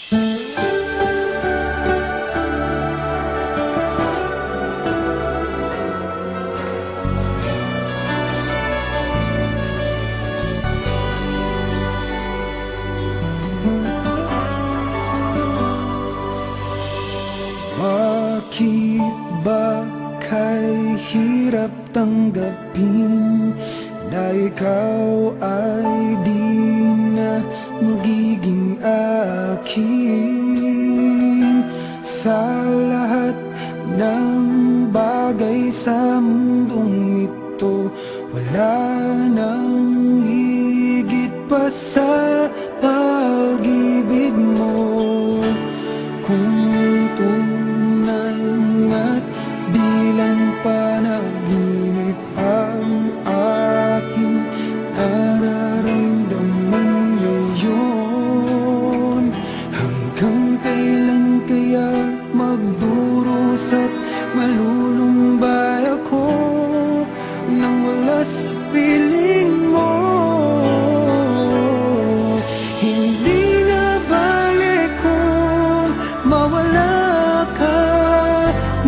Bakit ba kay hirap tanggapin na ikaw ay di na magiging akin? Sa lahat ng bagay sa mundong ito, wala nang higit pa sa pag-ibig mo. Kung tunay nga't di lang panaginip ang aking nararamdaman ngayon, hanggang kailan kaya magdurusa at malulumbay ako nang wala sa piling mo? Hindi na balik kung mawala ka,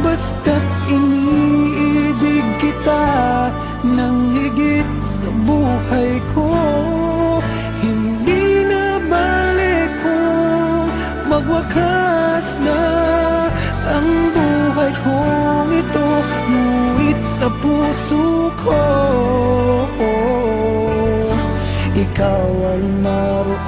basta't iniibig kita nang higit sa buhay ko. Hindi na balik kung magwakas na ang buhay kong ito, ngunit sa puso ko ikaw ay naroon.